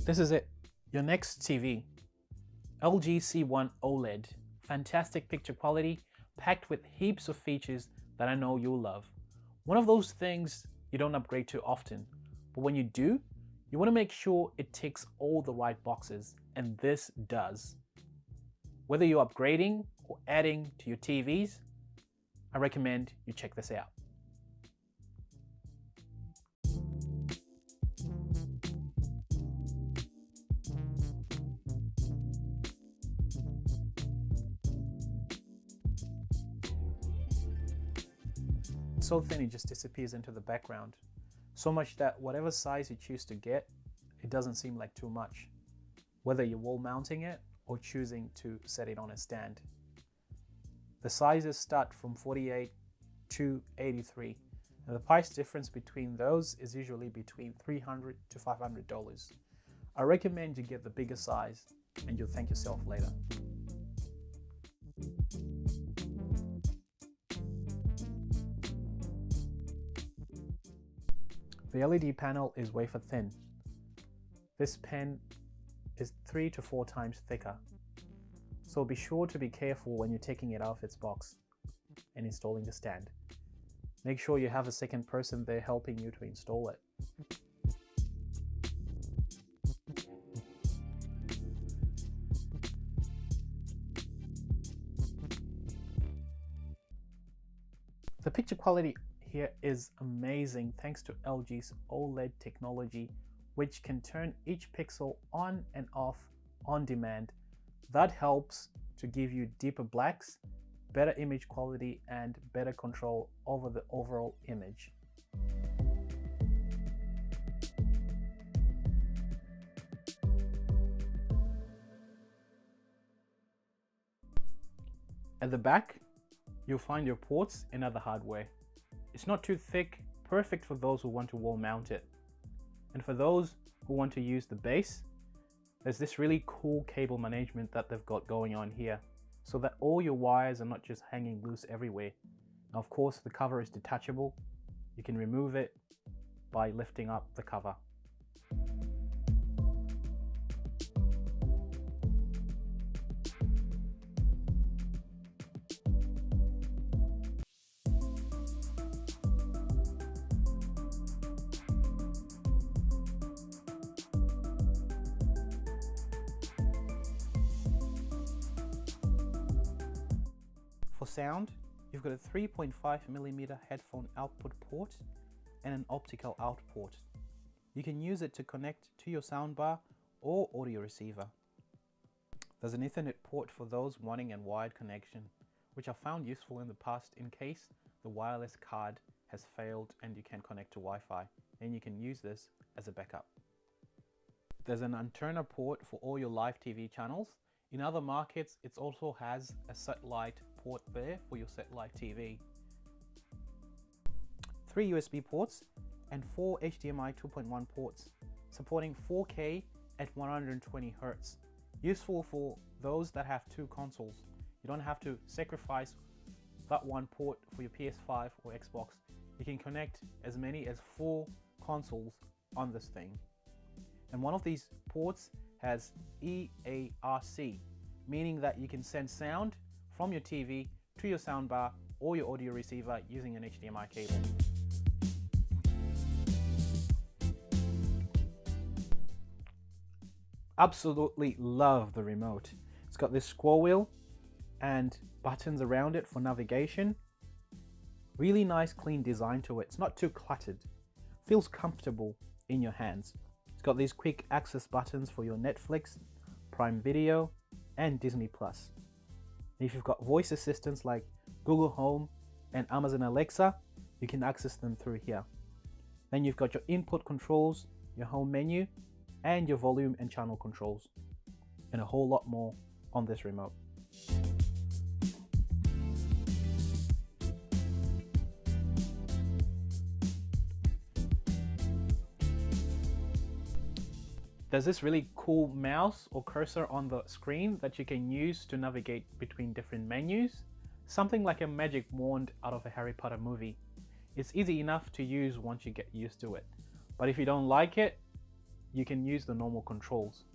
This is it, your next TV. LG C1 OLED. Fantastic picture quality, packed with heaps of features that I know you'll love. One of those things you don't upgrade too often, but when you do, you want to make sure it ticks all the right boxes, and this does. Whether you're upgrading or adding to your TVs, I recommend you check this out. It's so thin it just disappears into the background. So much that whatever size you choose to get, it doesn't seem like too much, whether you're wall mounting it or choosing to set it on a stand. The sizes start from 48 to 83, and the price difference between those is usually between $300 to $500. I recommend you get the bigger size and you'll thank yourself later. The LED panel is wafer thin. This pen is 3 to 4 times thicker, so be sure to be careful when you're taking it out of its box and installing the stand. Make sure you have a second person there helping you to install it. The picture quality here is amazing thanks to LG's OLED technology, which can turn each pixel on and off on demand. That helps to give you deeper blacks, better image quality, and better control over the overall image. At the back, you'll find your ports and other hardware. It's not too thick, perfect for those who want to wall mount it. And for those who want to use the base, there's this really cool cable management that they've got going on here, so that all your wires are not just hanging loose everywhere. Now, of course, the cover is detachable. You can remove it by lifting up the cover. For sound, you've got a 3.5mm headphone output port and an optical out port. You can use it to connect to your soundbar or audio receiver. There's an Ethernet port for those wanting a wired connection, which I found useful in the past in case the wireless card has failed and you can't connect to Wi-Fi, and you can use this as a backup. There's an antenna port for all your live TV channels. In other markets, it also has a satellite port there for your satellite TV. 3 USB ports and 4 HDMI 2.1 ports, supporting 4K at 120 Hz. Useful for those that have 2 consoles. You don't have to sacrifice that one port for your PS5 or Xbox. You can connect as many as 4 consoles on this thing. And one of these ports has EARC, meaning that you can send sound from your TV to your soundbar or your audio receiver using an HDMI cable. Absolutely love the remote. It's got this scroll wheel and buttons around it for navigation. Really nice clean design to it. It's not too cluttered. Feels comfortable in your hands. It's got these quick access buttons for your Netflix, Prime Video, and Disney Plus. If you've got voice assistants like Google Home and Amazon Alexa, you can access them through here. Then you've got your input controls, your home menu, and your volume and channel controls, and a whole lot more on this remote. There's this really cool mouse or cursor on the screen that you can use to navigate between different menus, something like a magic wand out of a Harry Potter movie. It's easy enough to use once you get used to it. But if you don't like it, you can use the normal controls.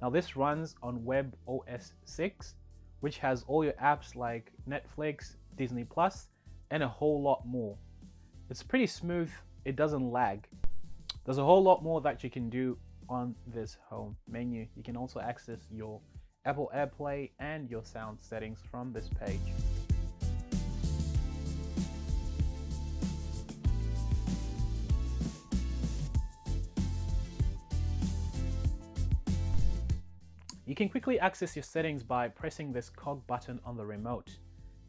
Now this runs on Web OS 6, which has all your apps like Netflix, Disney Plus, and a whole lot more. It's pretty smooth, it doesn't lag. There's a whole lot more that you can do on this home menu. You can also access your Apple AirPlay and your sound settings from this page. You can quickly access your settings by pressing this cog button on the remote,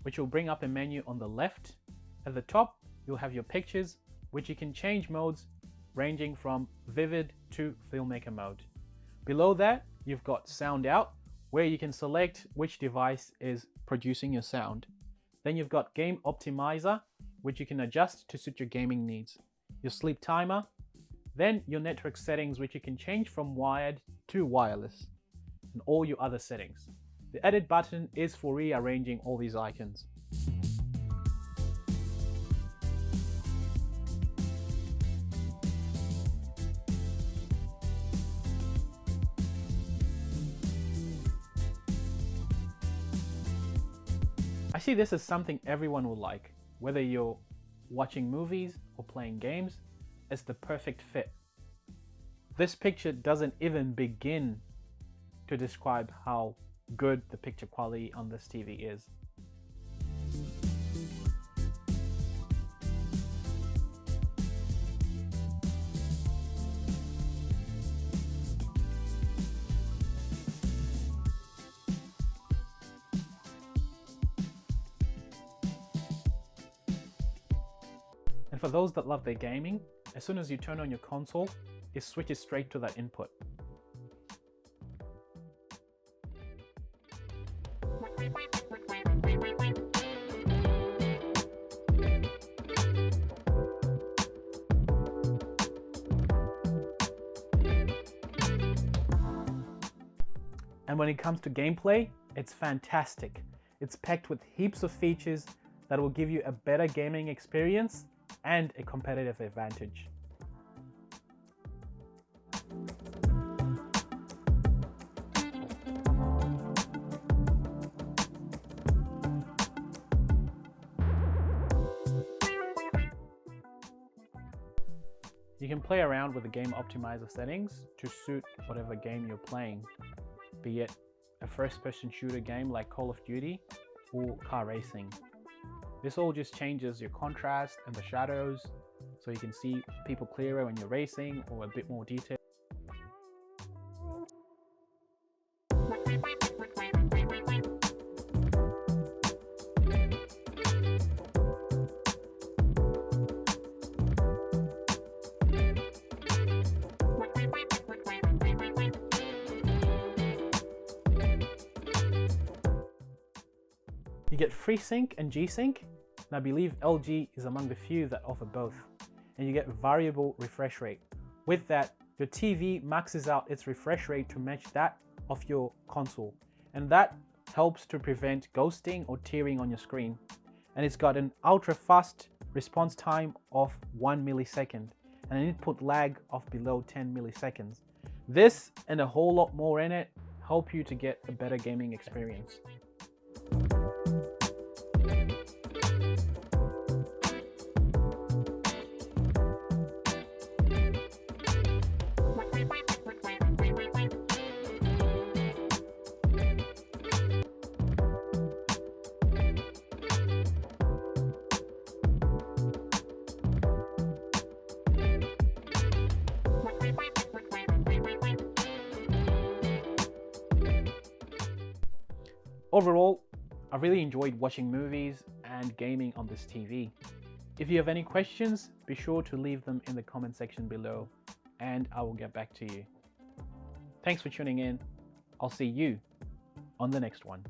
which will bring up a menu on the left. At the top, you'll have your pictures, which you can change modes ranging from vivid to filmmaker mode. Below that, you've got sound out, where you can select which device is producing your sound. Then you've got game optimizer, which you can adjust to suit your gaming needs. Your sleep timer, then your network settings, which you can change from wired to wireless, and all your other settings. The edit button is for rearranging all these icons. I see this as something everyone will like, whether you're watching movies or playing games. It's the perfect fit. This picture doesn't even begin to describe how good the picture quality on this TV is. And for those that love their gaming, as soon as you turn on your console, it switches straight to that input. And when it comes to gameplay, it's fantastic. It's packed with heaps of features that will give you a better gaming experience and a competitive advantage. You can play around with the game optimizer settings to suit whatever game you're playing, be it a first-person shooter game like Call of Duty or car racing. This all just changes your contrast and the shadows, so you can see people clearer when you're racing, or a bit more detail. You get Freesync and G-Sync, and I believe LG is among the few that offer both. And you get variable refresh rate. With that, your TV maxes out its refresh rate to match that of your console, and that helps to prevent ghosting or tearing on your screen. And it's got an ultra fast response time of 1 millisecond and an input lag of below 10 milliseconds. This and a whole lot more in it help you to get a better gaming experience. Overall, I really enjoyed watching movies and gaming on this TV. If you have any questions, be sure to leave them in the comment section below and I will get back to you. Thanks for tuning in. I'll see you on the next one.